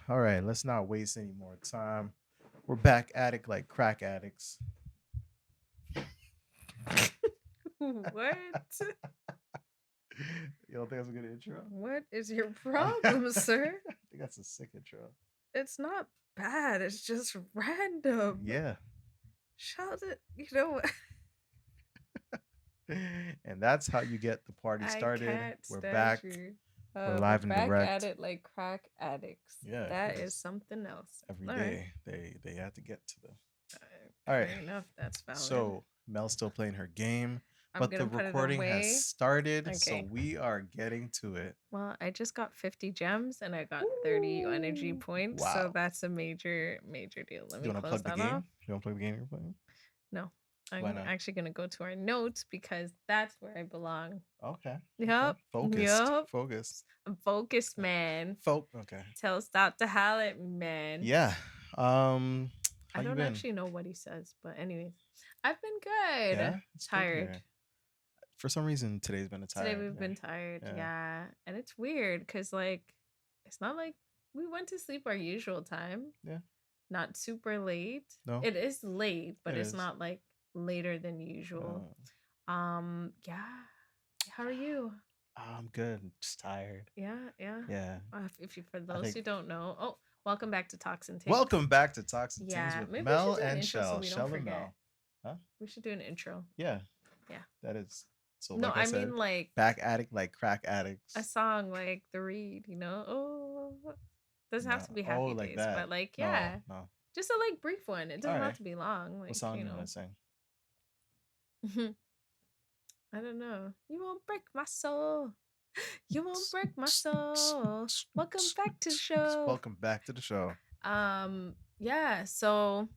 All right, let's not waste any more time. We're back at it like crack addicts. What? You don't think that's a good intro? What is your I problem, sir? think that's a sick intro. It's not bad. It's just random. Yeah. Shout it. You know what? And that's how you get the party I started. can't We're stand back. you. We're We're live and back direct. at it like crack addicts. Yeah, That is 'cause something else. every All day they have to get to the. right. All right. Fair enough. That's valid. So Mel's still playing her game, I'm but gonna the put it recording has away. started, so Okay. we are getting to it. Well, I just got 50 gems and I got 30 energy Ooh, points. So wow. that's a major deal. Let You me want to close plug the that game? off. You want to plug the game you're playing? No. Why I'm not? actually gonna go to our notes because that's where I belong. Okay. Yep. Focused. Yep. Focused. I'm focused, man. Okay. Tell stop to howl at me, man. Yeah. How I you don't been? actually know what he says, but anyways, I've been good. Yeah. It's good to Tired. hear. For some reason, today's been a tired. Today we've been tired. Yeah. And it's weird because like it's not like we went to sleep our usual time. Yeah. Not super late. No. It is late, but It it's is. not like later than usual. Yeah. How are you? I'm good. Just tired. Yeah. Yeah. If you, for those who don't know, oh, welcome back to Talks and Tings. Welcome back to Talks and Tings Yeah, with maybe Mel we should do an and intro so Shel. we don't Shel and forget. Mel. Huh? We should do an intro. Yeah. Yeah. That is. So No, like I said, mean like back addict like crack addicts. a song like The Read, you know? Oh, doesn't have to be Happy like Days, that. but like yeah. No. Just a like brief one. It doesn't have to be long. Like, What song you you know. want to sing? I don't know. You won't break my soul. You won't break my soul. Welcome back to the show. Welcome back to the show. Yeah, so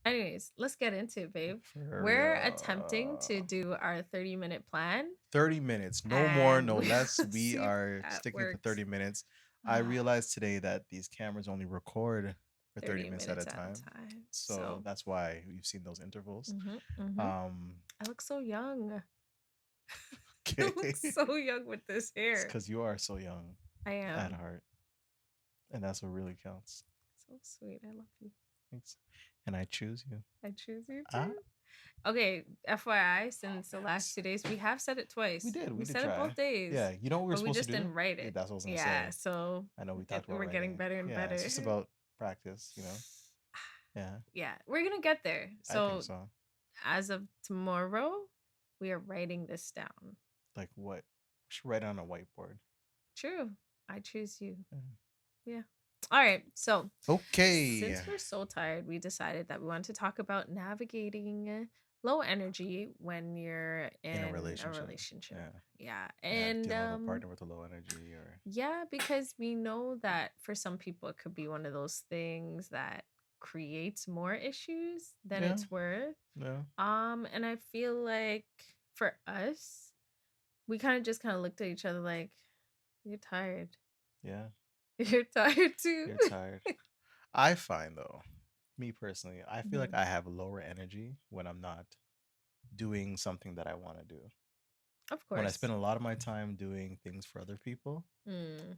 anyways, let's get into it, babe. We're attempting to do our 30-minute plan. 30 minutes. No more, no less. We are sticking to 30 minutes. I realized today that these cameras only record for 30 minutes at a time. So that's why you've seen those intervals. I look so young. I look so young with this hair. It's because you are so young. I am. At heart. And that's what really counts. So sweet. I love you. Thanks. And I choose you. I choose you too. Okay, FYI, since the last 2 days, we have said it twice. We did. We said it both days. Yeah, you know what we were supposed to do? We just didn't write it. Yeah, that's what I was going to say. Yeah, so I know we talked about we're getting better and better. It's just about practice, you know? Yeah. Yeah, we're going to get there. So, I think so. As of tomorrow, we are writing this down. Like what? We should write it on a whiteboard. True. I choose you. Yeah. All right. So, okay. Since we're so tired, we decided that we want to talk about navigating low energy when you're in a relationship. Yeah. And dealing with a partner with a low energy or yeah, because we know that for some people it could be one of those things that creates more issues than it's worth. Yeah. And I feel like for us, we kind of looked at each other like, you're tired. Yeah. You're tired too. You're tired. I find though, me personally, I feel like I have lower energy when I'm not doing something that I want to do. Of course. When I spend a lot of my time doing things for other people,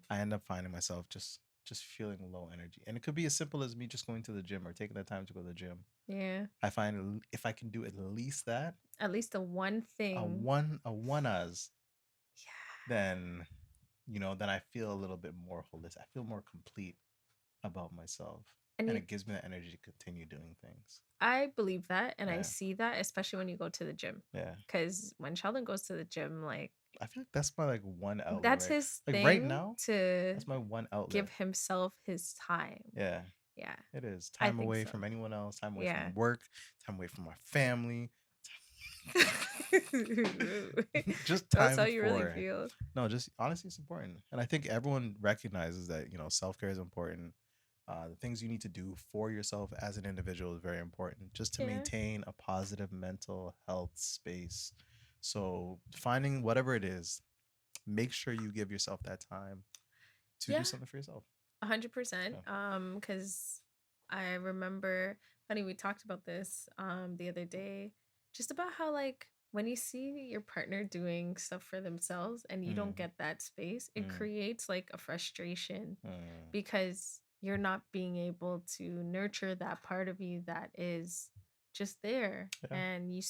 I end up finding myself just feeling low energy. And it could be as simple as me just going to the gym or taking the time to go to the gym. Yeah. I find if I can do at least that. At least a one thing. A one-us. Yeah. Then I feel a little bit more holistic. I feel more complete about myself. And it gives me the energy to continue doing things. I believe that. And I see that, especially when you go to the gym. Yeah. Because when Sheldon goes to the gym, like, I feel like that's my one outlet. That's his thing. Right now, to that's my one outlet. Give himself his time. Yeah. Yeah. It is. Time away from anyone else. Time away from work. Time away from my family. Just time. That's how you really feel. No, just honestly, it's important. And I think everyone recognizes that, self-care is important. The things you need to do for yourself as an individual is very important just to maintain a positive mental health space. So finding whatever it is, make sure you give yourself that time to do something for yourself. 100%. Because I remember, funny, we talked about this the other day, just about how like when you see your partner doing stuff for themselves and you don't get that space, it creates like a frustration because you're not being able to nurture that part of you that is just there, Yeah. and you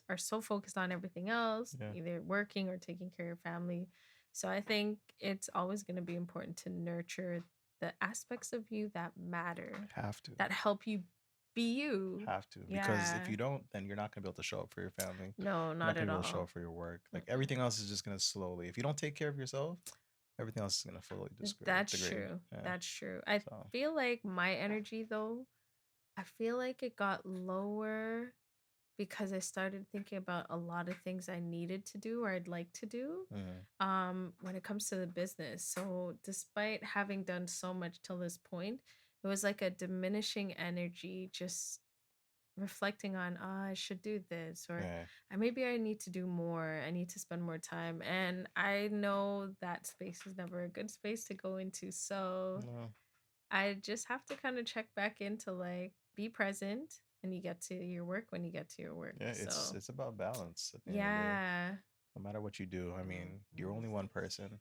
are so focused on everything else, Yeah. either working or taking care of your family. So I think it's always going to be important to nurture the aspects of you that matter, Have to. that help you be you. Have to. Because if Yeah. you don't, then you're not gonna be able to show up for your family. No, You're not not gonna at be able to show all. up for your work. Like Mm-mm. everything else is just gonna slowly. If you don't take care of yourself, everything else is gonna slowly That's degrade. true. Yeah. That's true. I So feel like my energy, though, I feel like it got lower because I started thinking about a lot of things I needed to do or I'd like to do mhm. when it comes to the business. So despite having done so much till this point, it was like a diminishing energy, just reflecting on, I should do this, or Yeah. maybe I need to do more, I need to spend more time. And I know that space is never a good space to go into. So No. I just have to kind of check back into like be present, and you get to your work when you get to your work. Yeah, So it's about balance at the end of the day. yeah, No matter what you do, I mean, you're only one person.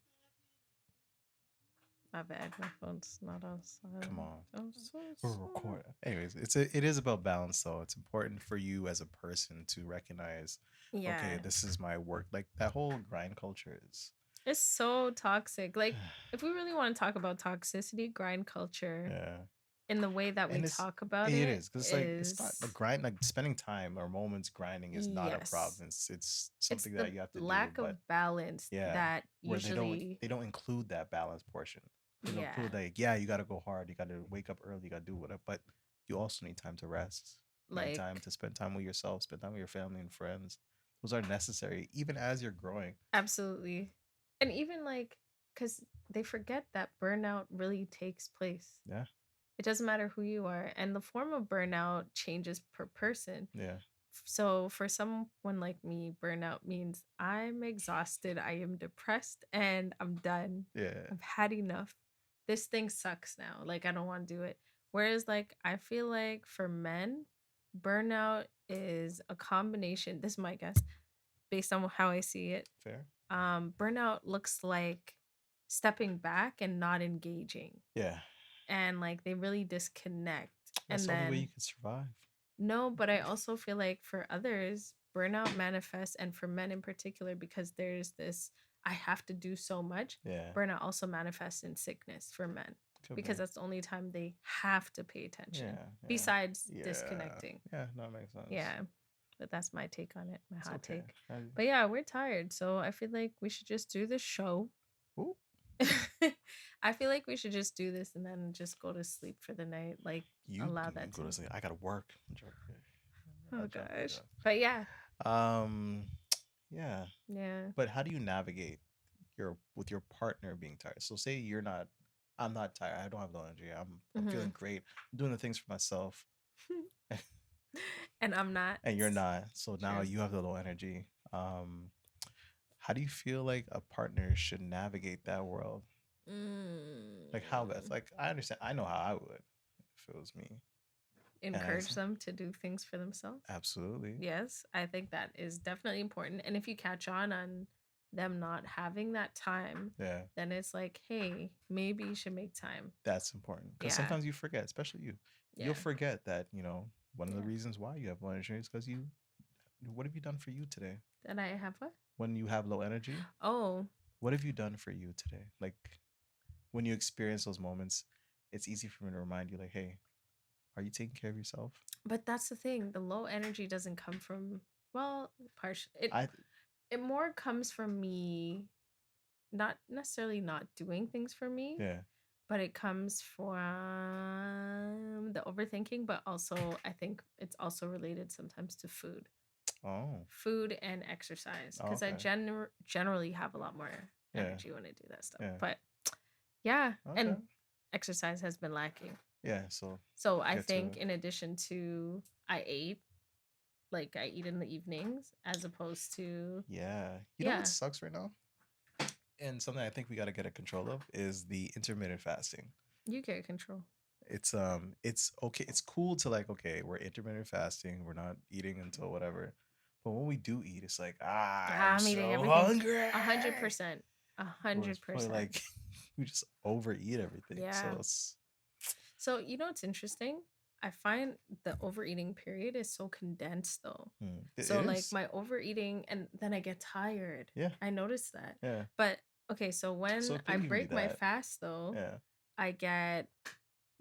my bad. My phone's not on Come silent. on. I'm so We're sorry. recording. Anyways, it is about balance though. It's important for you as a person to recognize, okay, Yeah, this is my work. Like that whole grind culture is it's so toxic. Like, if we really want to talk about toxicity, grind culture, yeah. in the way that we And talk about it it is because it's not is like grind, like spending time or moments grinding is not a yes. problem. It's It's something the that you have to do, lack but of balance yeah, that where usually, they don't include that balance portion. They don't yeah, include like, yeah, you got to go hard, you got to wake up early, you got to do whatever, but you also need time to rest. You need time like to spend time with yourself, spend time with your family and friends. Those are necessary even as you're growing. absolutely. And even like, because they forget that burnout really takes place. Yeah, It doesn't matter who you are. And the form of burnout changes per person. yeah, So for someone like me, burnout means I'm exhausted, I am depressed, and I'm done. yeah. I've had enough. This thing sucks now. Like, I don't want to do it. Whereas, like, I feel like for men, burnout is a combination. This is my guess based on how I see it. Fair. Burnout looks like stepping back and not engaging, Yeah, and like they really disconnect. that's And the only way you then can survive. no, but I also feel like for others, burnout manifests, and for men in particular, because there's this I have to do so much. Yeah, Burnout also manifests in sickness for men could because be. that's the only time they have to pay Yeah, attention yeah, besides yeah, disconnecting. yeah. No, it makes sense. Yeah, but that's my take on it, my It's hot okay. take. But yeah, we're tired, so I feel like we should just do this show. Ooh, I feel like we should just do this and then just go to sleep for the night. Like, allow you that go to to. sleep. I gotta work. I'm joking. Oh I'm joking. gosh. But yeah. Um, yeah. Yeah. But how do you navigate your with your partner being tired? So say you're not. I'm not tired. I don't have no energy. I'm Hmm. feeling great. I'm doing the things for myself, And I'm not. and you're not. So now True. you have the low energy. How do you feel like a partner should navigate that world? Like how best? Mm. Like I understand. I know how I would if it was me. And I Encourage them to do things for themselves. absolutely. Yes, I think that is definitely important. And if you catch on them not having that time, Yeah, then it's like, hey, maybe you should make time. that's important because Yeah. sometimes you forget, especially you. You'll Yeah. forget that one of the Yeah. reasons why you have low energy is because you. What have you done for you today? Then I have what? When you have low energy, Oh, what have you done for you today? Like when you experience those moments, it's easy for me to remind you, like, hey, are you taking care of yourself? but that's the thing. The low energy doesn't come from, well, partial. I It more comes from me not necessarily not doing things for me, yeah. but it comes from the overthinking, but also I think it's also related sometimes to food. Oh, Food and exercise, oh because I okay. generally have a lot more Yeah, energy when I do that stuff. yeah. But yeah, Okay. and exercise has been lacking. Yeah. So So I get to think it. in addition to I eat in the evenings as opposed to Yeah. You know what yeah, sucks right now? And something I think we got to get a control of is the intermittent fasting. you get control. It's okay. It's cool to like, okay, we're intermittent fasting. We're not eating until whatever. But when we do eat, it's like, I'm I'm eating so everything. hungry. 100%. Or it's probably 100%. like we just overeat everything. Yeah. So it's So, you know what's interesting? I find the overeating period is so condensed though. It So, like is. my overeating, and then I get tired. Yeah. I noticed that. Yeah. But okay, so So when it I could even be break my that. fast though, Yeah. I get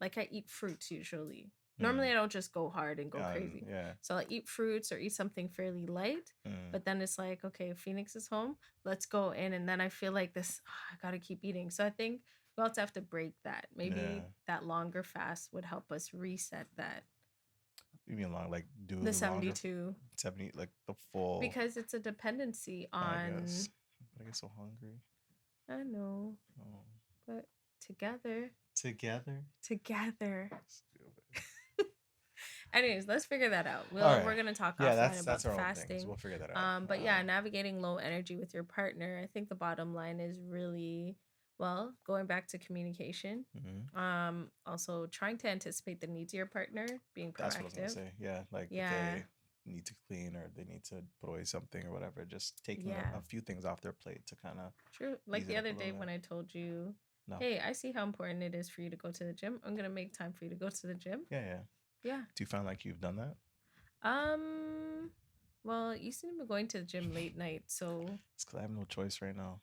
like I eat fruits usually. Normally Mm. I don't just go hard and go crazy. Yeah. So I eat fruits or eat something fairly light. Mm. But then it's like, okay, Phoenix is home. Let's go in. And then I feel like this, I gotta keep eating. So I think we also have to break that. Maybe Yeah. that longer fast would help us reset that. You mean long, like do The longer 72. 70, like the full. Because it's a dependency I on, guess. But I get so hungry. I know, Oh. but together. Together. Stupid. Anyways, let's figure that out. All right. We're gonna talk Yeah, offline about that's the our own thing. fasting. We'll figure that out. But yeah, navigating low energy with your partner. I think the bottom line is really, well, going back to communication. Also trying to anticipate the needs of your partner, being proactive. That's what I was gonna say. Yeah, like if they need to clean or they need to put away something or whatever, just taking a few things off their plate to kind of. True. Like the other day when I told you, hey, I see how important it is for you to go to the gym. I'm gonna make time for you to go to the gym. Yeah. Do you find like you've done that? Well, you seem to be going to the gym late night, so it's because I have no choice right now.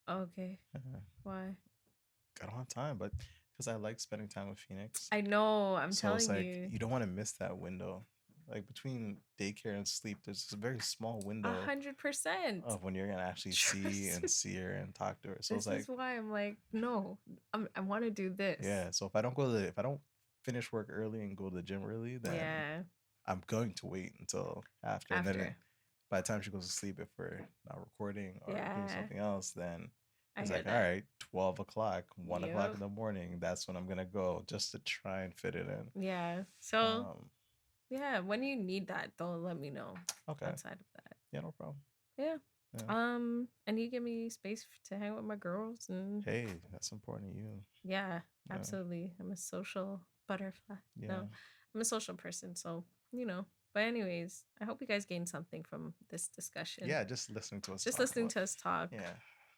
Okay. Why? I don't have time, but because I like spending time with Phoenix. I know. I'm telling it's like, you. You don't want to miss that window. Like between daycare and sleep, there's a very small window. 100%. Of when you're gonna actually see her and talk to her. So this is why I'm like, no, I want to do this. Yeah. So if I don't finish work early and go to the gym early, then I'm going to wait until after. And then by the time she goes to sleep, if we're not recording or doing something else, then it's like, all right, 12 o'clock, 1 o'clock in the morning. That's when I'm gonna go just to try and fit it in. Yeah. So. Yeah, when you need that, though, let me know. Okay. Outside of that. Yeah, no problem. Yeah. And you give me space to hang with my girls and. Hey, that's important to you. Yeah, absolutely. I'm a social butterfly. Yeah. No, I'm a social person, so But anyways, I hope you guys gained something from this discussion. Yeah, just listening to us. Listening to us talk. Yeah.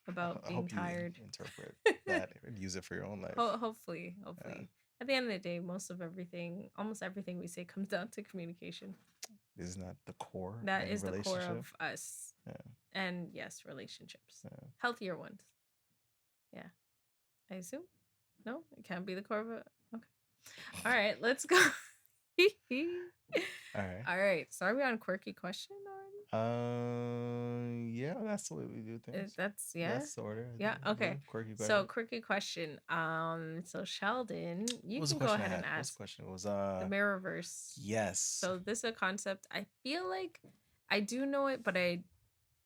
About being tired. You interpret that and use it for your own life. Hopefully. Yeah. At the end of the day, almost everything we say comes down to communication. Isn't that the core? That is the core of us. Yeah. And yes, relationships. Yeah. Healthier ones. Yeah. I assume? No? It can't be the core of it? Okay. All right, let's go. All right. So are we on Quirky Question already? Yeah, that's the way we do things. That's the order. Yeah, okay. Quirky Question. So Quirky Question. So Sheldon, you can go ahead and ask. What's the question? It was the mirrorverse. Yes. So this is a concept. I feel like I do know it, but I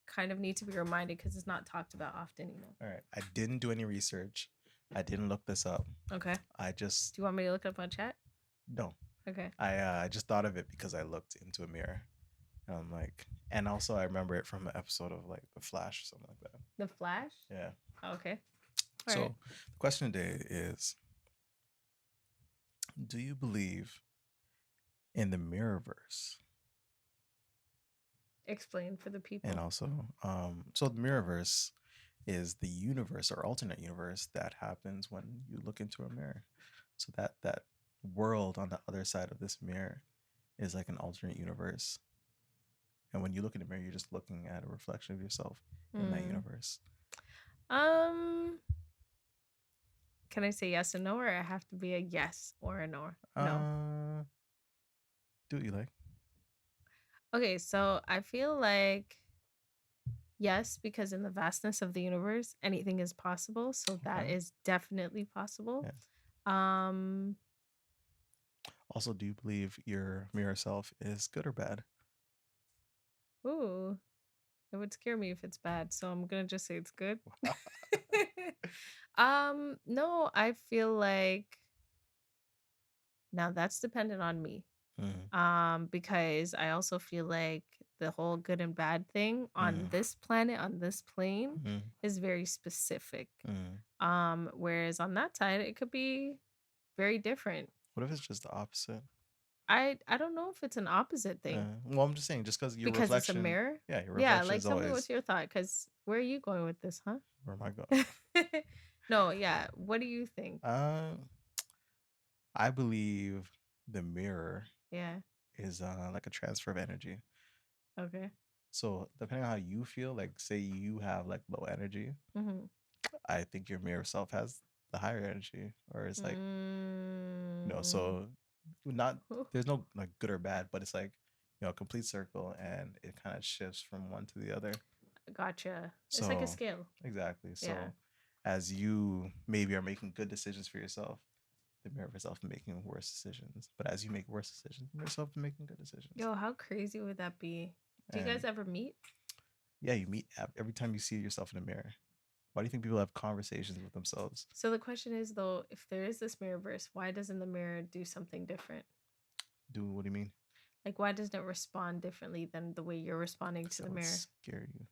kind of need to be reminded because it's not talked about often, All right. I didn't do any research. I didn't look this up. Okay. I just. Do you want me to look it up on chat? No. Okay. I just thought of it because I looked into a mirror. And I'm like, and also I remember it from an episode of like The Flash or something like that. The Flash? Yeah. Oh, okay. All right. The question today is, do you believe in the mirrorverse? Explain for the people. And also, so the mirrorverse is the universe or alternate universe that happens when you look into a mirror. So that world on the other side of this mirror is like an alternate universe. And when you look in the mirror, you're just looking at a reflection of yourself in that universe. Can I say yes or no, or I have to be a yes or a no? No. Do what you like. Okay, so I feel like yes, because in the vastness of the universe, anything is possible. So that is definitely possible. Yeah. Also, do you believe your mirror self is good or bad? Ooh, it would scare me if it's bad. So I'm gonna just say it's good. No, I feel like now that's dependent on me. Because I also feel like the whole good and bad thing on this planet, on this plane, is very specific. Whereas on that side, it could be very different. What if it's just the opposite? I don't know if it's an opposite thing. Well, I'm just saying, just because reflection, it's a mirror. Yeah, your reflection like tell me what's your thought? Because where are you going with this, huh? Where am I going? No, yeah. What do you think? I believe the mirror Yeah. is like a transfer of energy. Okay. So depending on how you feel, like say you have like low energy, Mm-hmm. I think your mirror self has the higher energy, or it's like Mm. so not there's no like good or bad, but it's like complete circle, and it kind of shifts from one to the other. Gotcha. It's like a So scale. exactly. Yeah. So as you maybe are making good decisions for yourself, the mirror of yourself is making worse decisions. But as you make worse decisions, the mirror self is making good decisions. Yo, how crazy would that be? Do you guys And ever meet? yeah, you meet every time you see yourself in the mirror. Why do you think people have conversations with themselves? So the question is though, if there is this mirror verse, why doesn't the mirror do something different? Do what do you mean? Like why doesn't it respond differently than the way you're responding to That the would mirror? scare you.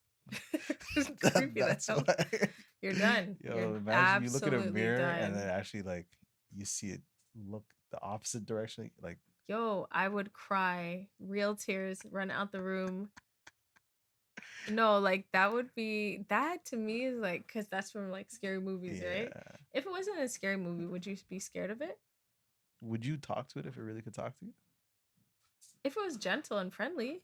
It's creepy the That's hell. why. You're done. You're Yo, imagine you look at a absolutely mirror and then done. actually like you see it look the opposite direction. Like Yo, I would cry, real tears, run out the room. No, like that would be that to me is like because that's from like scary movies, right? yeah. If it wasn't a scary movie, would you be scared of it? Would you talk to it if it really could talk to you? If it was gentle and friendly,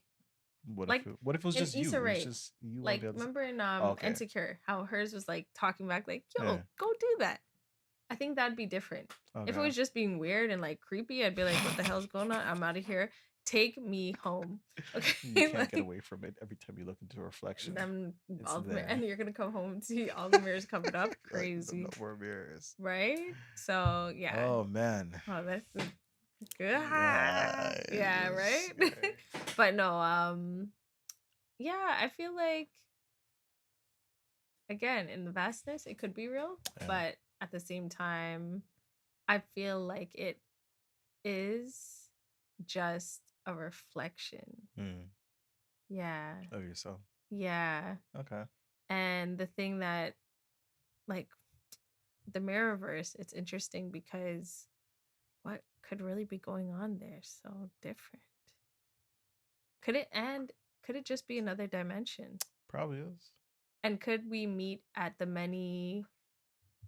like What if it was in just you? Issa It was Rae, just you on like the other side. remember in Oh, okay. Insecure, how hers was like talking back, like, Yeah. yo, go do that. I think that'd be different. If it Okay. was just being weird and like creepy, I'd be like, what the hell's going on? I'm out of here. Take me home. You Okay. can't get Like away from it every time you look into a reflection. them It's all there. and you're gonna come home and see all the mirrors covered up. Like, Crazy. no more mirrors. Right? So yeah. Oh man. Oh, that's good. Yeah, Yeah, it is right? scary. But no, yeah, I feel like again, in the vastness, it could be real, Yeah. but at the same time, I feel like it is just a reflection. Yeah. Of yourself. Yeah. Okay. And the thing that like the mirrorverse, it's interesting because what could really be going on there so different? Could it just be another dimension? Probably is. And could we meet at the many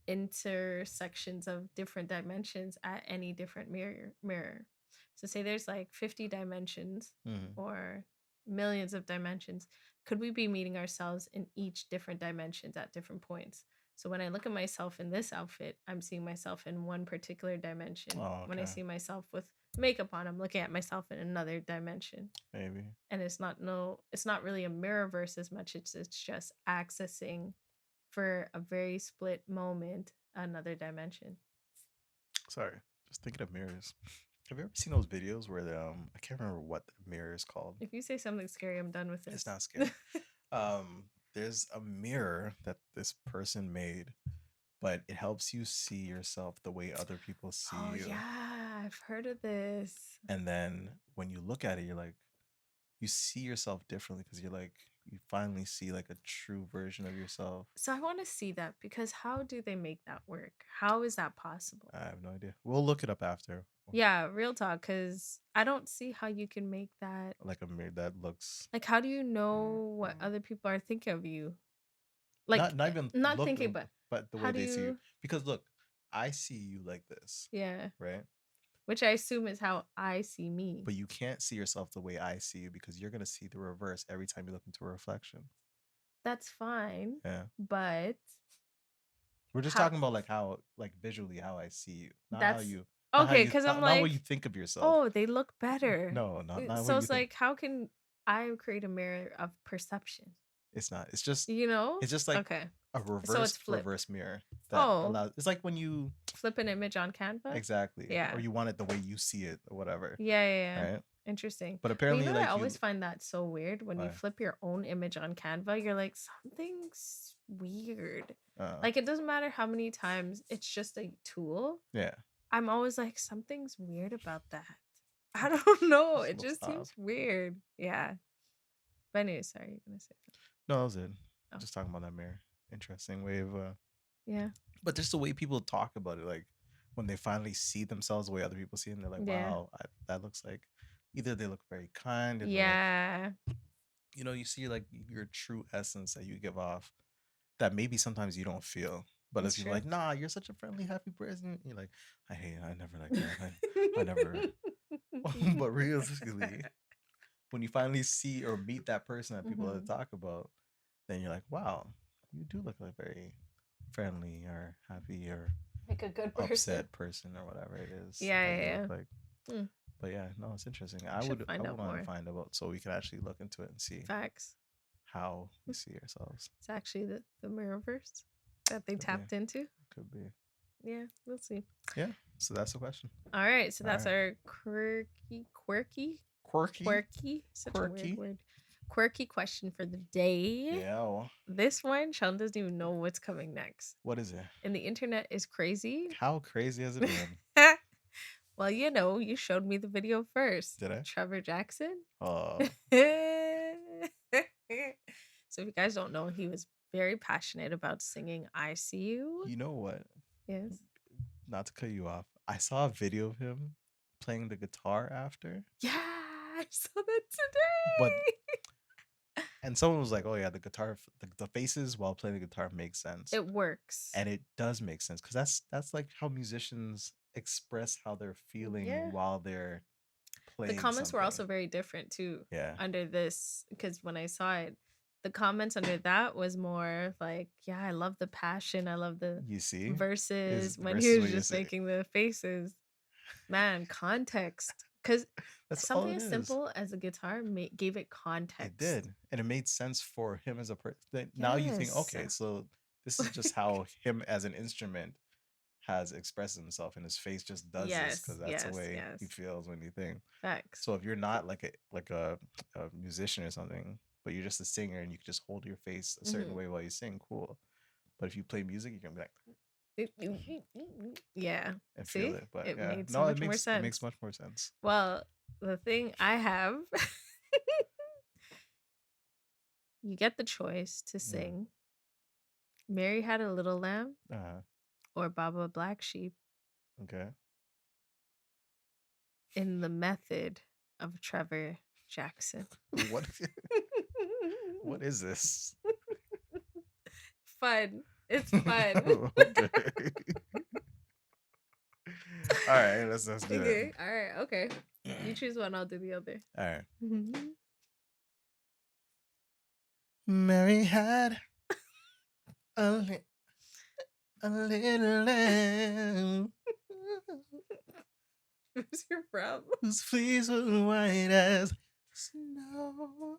intersections of different dimensions at any different mirror? So say there's like 50 dimensions or millions of dimensions. Could we be meeting ourselves in each different dimensions at different points? So when I look at myself in this outfit, I'm seeing myself in one particular dimension. Oh, When I okay. see myself with makeup on, I'm looking at myself in another dimension. Maybe. And it's not really a mirrorverse as much. It's just accessing for a very split moment another dimension. Sorry. Just thinking of mirrors. Have you ever seen those videos where I can't remember what the mirror is called. If you say something scary, I'm done with it. It's not scary. There's a mirror that this person made, but it helps you see yourself the way other people see you. Yeah, I've heard of this. And then when you look at it, you're like, you see yourself differently because you're like, you finally see like a true version of yourself. So I want to see that because how do they make that work? How is that possible? I have no idea. We'll look it up after. Yeah, real talk, because I don't see how you can make that like a mirror that looks like how do you know what other people are thinking of you? Like not even not look, thinking, but but the how way do they see you. you Because look, I see you like this, yeah, right? which I assume is how I see me. But you can't see yourself the way I see you because you're gonna see the reverse every time you look into a reflection. That's fine. Yeah. But We're just talking about like how like visually how I see you, not how that's you okay, because I'm not what like, you think of yourself. oh, they look better. No, not So what it's you think. like, how can I create a mirror of perception? It's not. It's just It's just like okay. a So it's flipped. reverse mirror that allows. It's like when you flip an image on Canva. exactly, Yeah, or you want it the way you see it or whatever. yeah. Right. Interesting. But apparently, you know, like I always find that so weird when you flip your own image on Canva. You're like, something's weird. Like it doesn't matter how many times it's just a tool. Yeah. I'm always like, something's weird about that. I don't know. It just odd. seems weird. Yeah. But anyway, sorry, you're gonna say something. No, that was it. Oh. Just talking about that mirror. Interesting way of yeah. But just the way people talk about it, like when they finally see themselves the way other people see them, they're like, wow, that looks like either they look very kind and yeah, like, you know, you see like your true essence that you give off that maybe sometimes you don't feel. But if That's you're true. like, nah, you're such a friendly, happy person, you're like, I never like that. I never. But realistically, when you finally see or meet that person that people Mhm. talk about, then you're like, wow, you do look like very friendly or happy or Like a good person. upset person or whatever it is Yeah, that yeah, you yeah. look like. Hmm. But yeah, no, it's interesting. I should I find would out want to more. find out so we can actually look into it and see Facts. how we see ourselves. It's actually the mirrorverse that they Could be. tapped into. Could be. Yeah, we'll see. Yeah. So that's the question. All right, so All that's right. our quirky, such a weird Quirky. word. Quirky question for the day. Yeah. Well, This one, Sheldon doesn't even know what's coming next. what is it? And the internet is crazy. How crazy has it been? Well, you showed me the video first. Did I? Trevor Jackson. Oh. So if you guys don't know, he was very passionate about singing I See You. You know what? Yes. Not to cut you off. I saw a video of him playing the guitar after. Yeah, I saw that today. And someone was like, "Oh yeah, the guitar, the faces while playing the guitar makes sense." It works, and it does make sense because that's like how musicians express how they're feeling while they're playing. The comments were also something. very different too. Yeah. Under this, because when I saw it, the comments under that was more like, "Yeah, I love the passion. I love the verses." When he was just making the faces, man, context. Because something as simple as a guitar gave it context. It did, and it made sense for him as a person. Now you think, okay, so this is just how him as an instrument has expressed himself, and his face just does this because that's the way he feels when you think. Facts. So if you're not like a musician or something, but you're just a singer and you can just hold your face a certain way while you sing, cool. But if you play music, you're gonna be like, yeah, and feel it. But it yeah, made so much more sense. It makes much more sense. Well, the thing I have, you get the choice to sing Mary Had a Little Lamb or Baba Black Sheep. Okay. In the method of Trevor Jackson. What? What is this? Fun. It's fun. Okay. All right, let's do it. All right, okay. You choose one, I'll do the other. All right. Mary had a little lamb. Who's your from? Whose fleas were white as snow.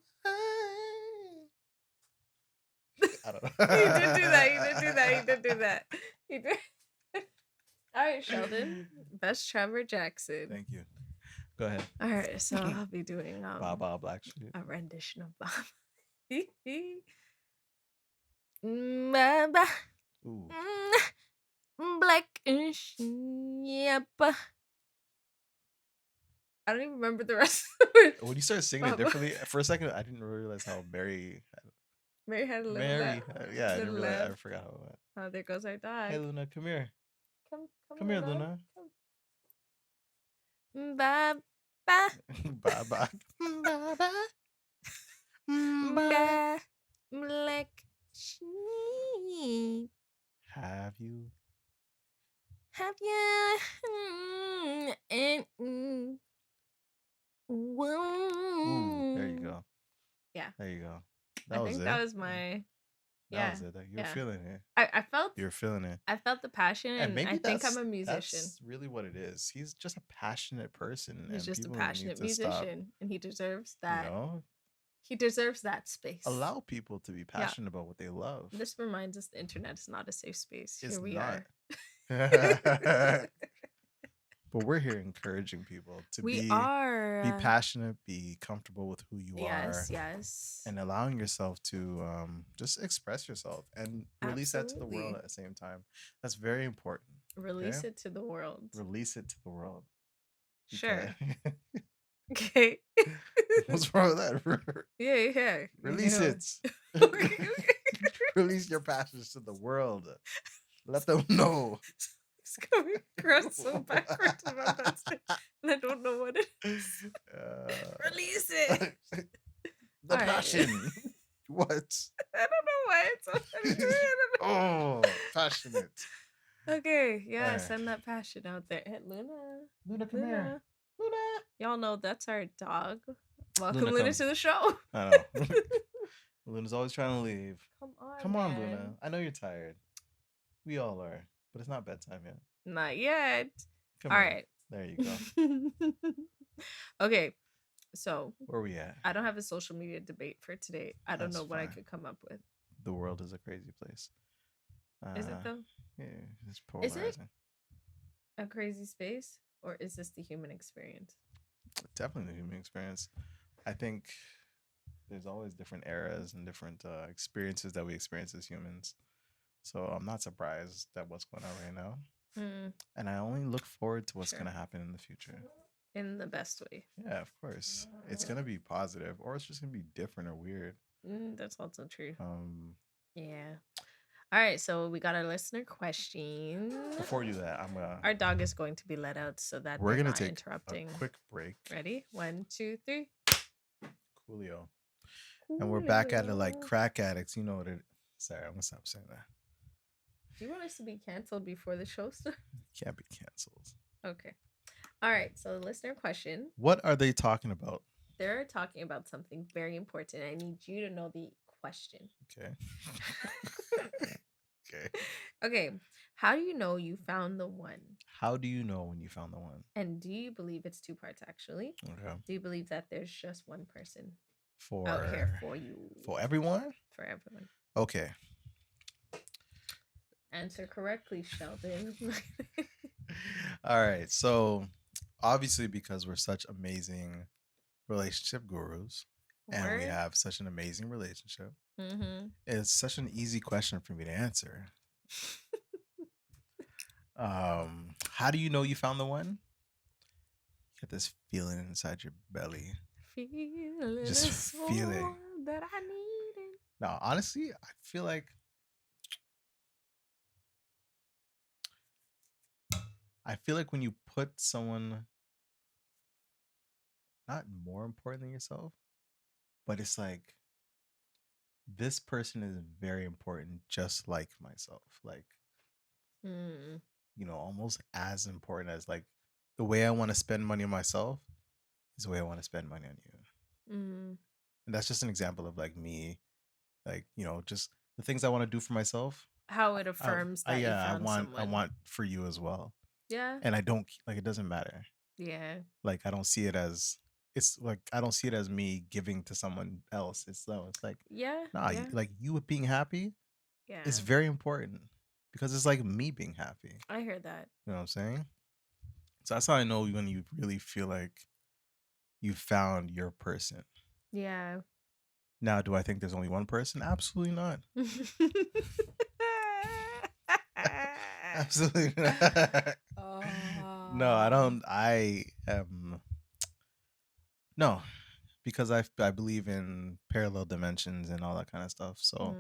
I don't know. You did do that. You did. All right, Sheldon. Best Trevor Jackson. Thank you. Go ahead. All right, so I'll be doing Baba Black Sheep. a rendition of Baba. Baba. Ooh. Black sheep. I don't even remember the rest of it. When you started singing it differently, for a second, I didn't realize how Mary had a little lamb. Yeah, I forgot how it went. Oh, there goes our dog. Hey, Luna, come here. Come here, Luna. Baba. Baba. Baba. Black sheep. Have you? Ooh, there you go. Yeah. There you go. That was my. That was it. You were feeling it. I felt. You're feeling it. I felt the passion, and I think I'm a musician. That's really what it is. He's just a passionate person. He's just a passionate musician, and he deserves that. You know? He deserves that space. Allow people to be passionate about what they love. This reminds us the internet is not a safe space. It's Here we not. are. But we're here encouraging people to be passionate, be comfortable with who you are. Yes. And allowing yourself to just express yourself and release that to the world at the same time. That's very important. Release it to the world. Release it to the world. Sure. Okay. What's wrong with that? Yeah. Release it. Release your passions to the world. Let them know. It's coming across so backwards about that shit, and I don't know what it is. Release it. The passion. What? I don't know why it's so Oh, passionate. Okay, All yeah, right. send that passion out there. Hey, Luna. Luna, come here. Luna. Luna. Y'all know that's our dog. Welcome, Luna, Luna, come. to the show. I know. Luna's always trying to leave. Come on, Come on, man. Luna. I know you're tired. We all are. But it's not bedtime yet. Not yet. Come All here. right. There you go. Okay, so Where are we at? I don't have a social media debate for today. I don't That's know what I fine. could come up with. The world is a crazy place. Is it though? Yeah, it's Is it polarizing. a crazy space, or is this the human experience? Definitely the human experience. I think there's always different eras and different experiences that we experience as humans. So I'm not surprised at what's going on right now. And I only look forward to what's Sure. going to happen in the future. In the best way. Yeah, of course. It's going to be positive, or it's just going to be different or weird. That's also true. Yeah. All right, so we got our listener question. Before you do that, our dog is going to be let out so that we're going gonna to take interrupting. a quick break. Ready? 1, 2, 3. Coolio. And we're back at it like crack addicts. You know what it. Sorry, I'm gonna stop saying that. Do you want us to be canceled before the show starts? Can't be canceled. Okay. All right. So, listener question. What are they talking about? They're talking about something very important. I need you to know the question. Okay. Okay. Okay. How do you know you found the one? How do you know when you found the one? And do you believe it's 2 parts actually? Okay. Do you believe that there's just one person for out here for you? For everyone? For everyone. Okay. Answer correctly, Sheldon. All right. So obviously, because we're such amazing relationship gurus and we have such an amazing relationship, it's such an easy question for me to answer. How do you know you found the one? You get this feeling inside your belly. Just feeling that I needed. Now, honestly, I feel like when you put someone not more important than yourself, but it's like this person is very important, just like myself. Like, you know, almost as important as like the way I want to spend money on myself is the way I want to spend money on you. And that's just an example of like me, like, you know, just the things I want to do for myself. How it affirms that you found someone. I want for you as well. Yeah. And I don't like it doesn't matter. Yeah. Like I don't see it as I don't see it as me giving to someone else. It's like like you being happy. Yeah, it's very important because it's like me being happy. I hear that. You know what I'm saying? So that's how I know when you really feel like you found your person. Yeah. Now, do I think there's only one person? Absolutely not. Absolutely not. No, I don't. I am. No, because I believe in parallel dimensions and all that kind of stuff. So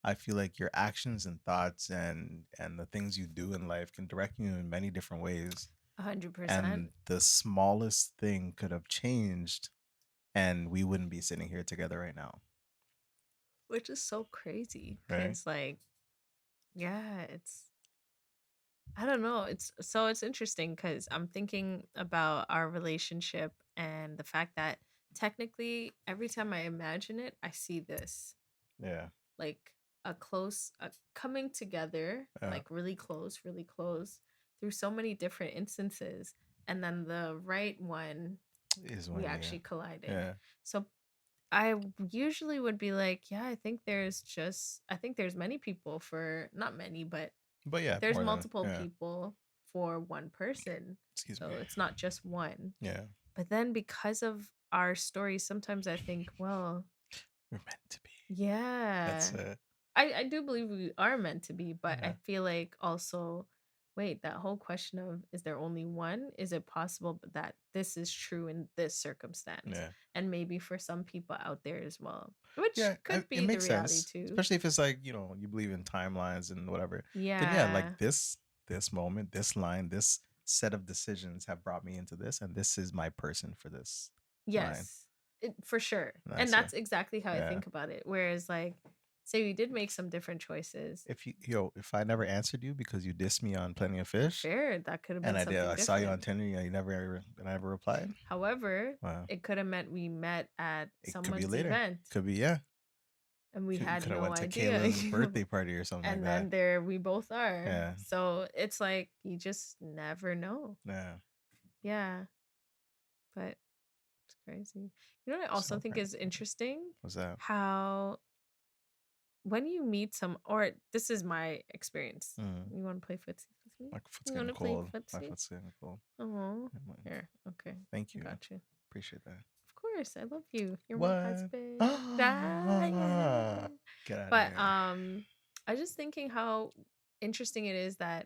I feel like your actions and thoughts and the things you do in life can direct you in many different ways. 100%. And the smallest thing could have changed and we wouldn't be sitting here together right now. Which is so crazy. Because like, yeah, I don't know. It's interesting because I'm thinking about our relationship and the fact that technically every time I imagine it, I see this. Yeah. Like a coming together, like really close through so many different instances. And then the right one is when we actually collided. Yeah. So I usually would be like, yeah, I think there's many people for, not many, but yeah, there's multiple people for one person. Excuse me. So it's not just one. Yeah. But then because of our story, sometimes I think, well, we're meant to be. Yeah. That's it. I do believe we are meant to be, but I feel like also, wait, that whole question of is there only one? Is it possible that this is true in this circumstance? Yeah. And maybe for some people out there as well. Which could be the reality too. Especially if it's like, you know, you believe in timelines and whatever. Yeah. Then yeah, like this moment, this line, this set of decisions have brought me into this, and this is my person for this. Yes. For sure. And that's exactly how I think about it. Whereas like So we did make some different choices. If I never answered you because you dissed me on Plenty of Fish, Fair, that could have and been something I saw you on different. Tinder, and I never replied. However, Wow, it could have meant we met at it could be someone's later. event Could be, yeah. and we You had could have no went to idea. Kayla's birthday party or something like And that. then there we both are. Yeah, So it's like you just never know. yeah. Yeah. But it's crazy. You know what I also So think is crazy. interesting? What's that? How when you meet some, or this is my experience. Mm. You want to play footsies with me? My foot's You getting want to play cold. My footsies? foot's getting cold. Oh, Yeah, here. Okay. thank you. Gotcha. Appreciate that. Of course, I love you. You're What? my husband. Ah, yeah. Get out of But here. I was just thinking how interesting it is that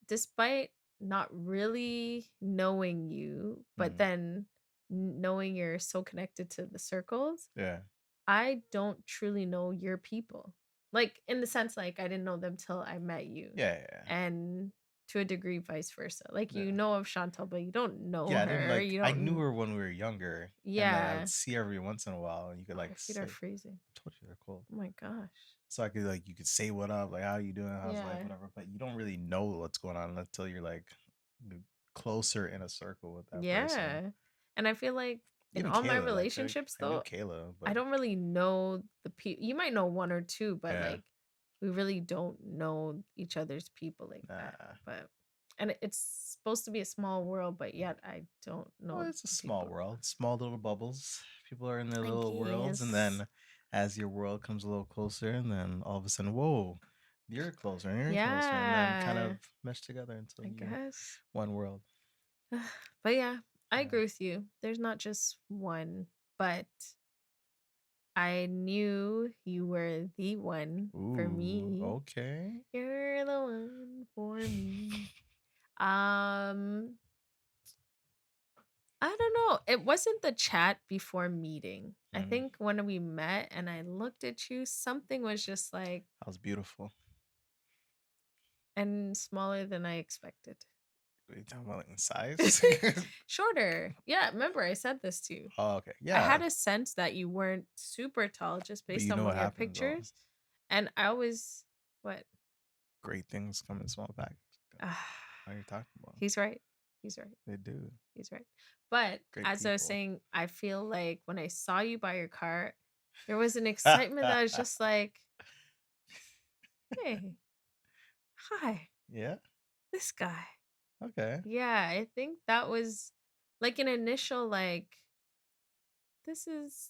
despite not really knowing you, but then knowing you're so connected to the circles, Yeah. I don't truly know your people. Like in the sense like I didn't know them till I met you. Yeah. And to a degree vice versa. Like you Yeah. know of Chantal, but you don't know Yeah, I her. didn't like. You I don't knew her when we were younger. And then I Yeah. would see her every once in a while, and you could Your like feet say, are freezing. I told you they're cold. Oh my gosh. So I could like you could say what up, like how you doing, how's life, Yeah. whatever. But you don't really know what's going on until you're like closer in a circle with that person. Yeah. And I feel like in Even all my Kayla, like, relationships I knew though, Kayla, I but don't really know the people. You might know one or two, but yeah, like we really don't know each other's people like that. nah. But and it's supposed to be a small world, but yet I don't know. Well, it's a the small people. world, small little bubbles. People are in their I little worlds, and guess. then as your world comes a little closer, and then all of a sudden, whoa, you're closer, and you're closer, and then kind Yeah. of mesh together until I you're guess. one world. But yeah, I Yeah. agree with you. There's not just one, but I knew you were the one for Ooh, me. okay. You're the one for me. I don't know. It wasn't the chat before meeting. I think when we met and I looked at you, something was just like That was beautiful. and smaller than I expected. What are you talking about, like in size? Shorter. Yeah, remember I said this to you. Oh, okay. I Yeah, had a sense that you weren't super tall just but based you on know what your happens though. pictures. And I always what? Great things come in small packages. What are you talking about? He's right. He's right. They do. He's right. But Great as I was people. saying, I feel like when I saw you by your car, there was an excitement that was just like, hey, hi, Yeah. this guy. Okay. Yeah, I think that was like an initial like, this is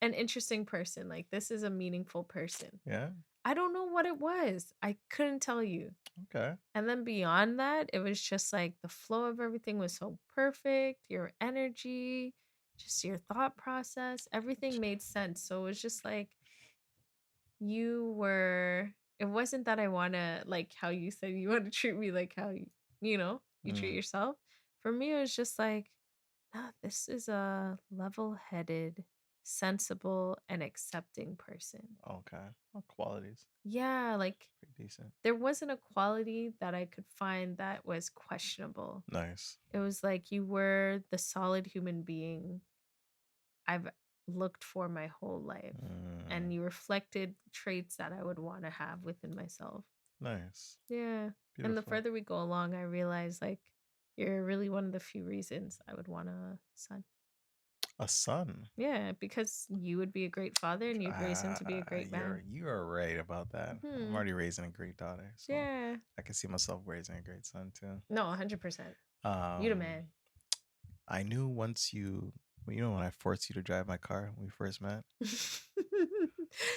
an interesting person. Like this is a meaningful person. Yeah. I don't know what it was. I couldn't tell you. Okay. And then beyond that, it was just like the flow of everything was so perfect. Your energy, just your thought process, everything made sense. So it was just like it wasn't that I want to, like how you said you want to treat me like how you treat yourself. For me, it was just like, nah, this is a level headed, sensible, and accepting person. Okay. Well, qualities. Yeah, like Pretty decent. there wasn't a quality that I could find that was questionable. Nice. It was like you were the solid human being I've looked for my whole life. And you reflected traits that I would want to have within myself. Nice. Yeah. Beautiful. And the further we go along, I realize like you're really one of the few reasons I would want a son. A son. Yeah, because you would be a great father and you'd raise him to be a great man. You are right about that. I'm already raising a great daughter, so yeah, I can see myself raising a great son too. no, 100%. You the man. I knew once when I forced you to drive my car when we first met.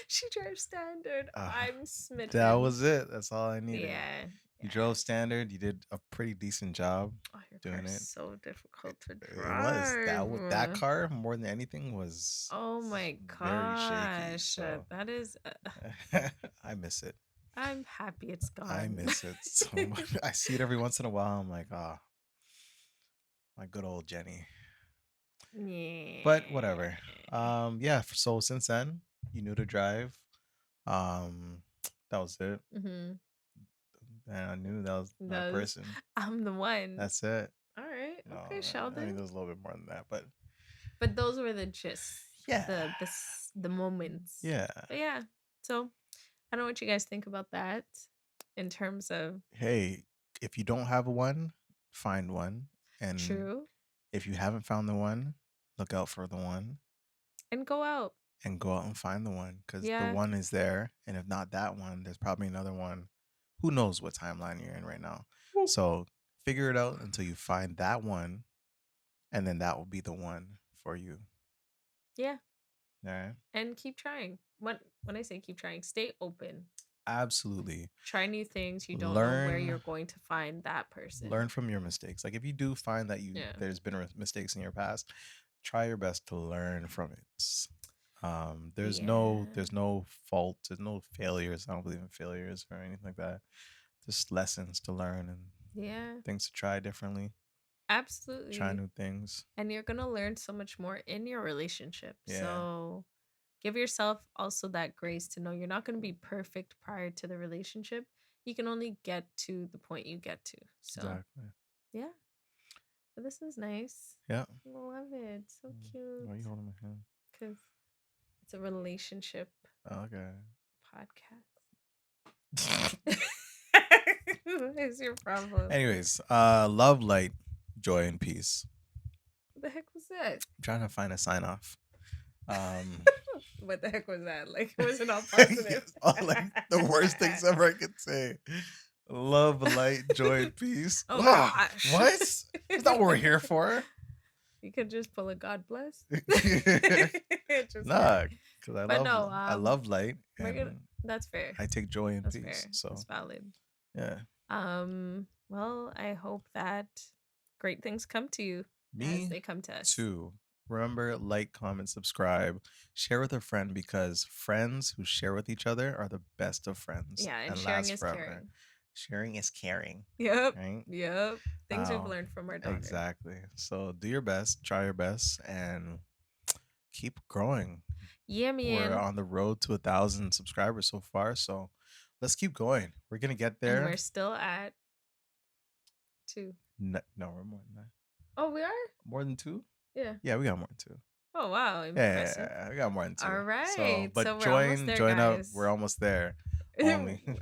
She drove standard. I'm smitten. That was it. That's all I needed. Yeah. You drove standard. You did a pretty decent job Your doing car's it. so difficult to It drive. was that car more than anything was. Oh my very gosh, shaky. So that is. I miss it. I'm happy it's gone. I miss it so much. I see it every once in a while. I'm like, my good old Jenny. Yeah. But whatever. Yeah. So since then, you knew to drive. That was it. And I knew that was my person. I'm the one. That's it. All right. No, Okay, Sheldon. I mean, there's a little bit more than that, but those were the gist. Yeah. the moments. Yeah. But yeah. So I don't know what you guys think about that in terms of Hey, if you don't have one, find one. And true if you haven't found the one, look out for the one and go out. and go out and find the one, because the Yeah. one is there. And if not that one, there's probably another one. Who knows what timeline you're in right now? So figure it out until you find that one, and then that will be the one for you. Yeah. All right. And keep trying. When I say keep trying, stay open. Absolutely. Try new things. You don't know where you're going to find that person. Learn from your mistakes. Like if you do find that there's been mistakes in your past, try your best to learn from it. There's no fault, there's no failures. I don't believe in failures or anything like that. Just lessons to learn and things to try differently. Absolutely. Try new things. And you're gonna learn so much more in your relationship. So give yourself also that grace to know you're not gonna be perfect prior to the relationship. You can only get to the point you get to. So exactly. Yeah. But this is nice. Yeah. I love it. So cute. Why are you holding my hand? Because it's a relationship Okay. podcast. What is your problem? Anyways, love, light, joy, and peace. What the heck was that? I'm trying to find a sign off. What the heck was that? Like, it wasn't all positive. Like the worst things ever I could say. Love, light, joy, and peace. Oh gosh. What? That's not what we're here for. You could just pull a God bless. Nah, because I love light. And that's fair. I take joy in That's peace. fair. So it's valid. Yeah. Well, I hope that great things come to you as they come to us. Too. Remember, like, comment, subscribe, share with a friend, because friends who share with each other are the best of friends. Yeah, and sharing is caring. Sharing is caring. Yep. Right? Yep. Things we've learned from our daughter. Exactly. So do your best, try your best, and keep growing. Yeah, man. We're on the road to 1,000 subscribers so far, so let's keep going. We're gonna get there. And we're still at 2. No, we're more than that. Oh, we are? More than 2? Yeah. Yeah, we got more than 2. Oh wow! Impressive. Yeah, we got more than 2. All right. So, but so join up. We're almost there. Only. No.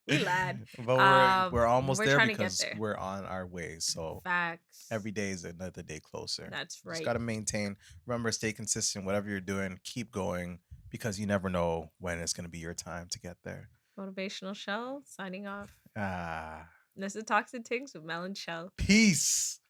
We lied. But we're almost there trying because to get there. we're on our way. So facts. every day is another day closer. That's right. Just gotta maintain. Remember, stay consistent. Whatever you're doing, keep going, because you never know when it's gonna be your time to get there. Motivational Shel signing off. Ah. This is Toxic Tings with Mel and Shel. Peace.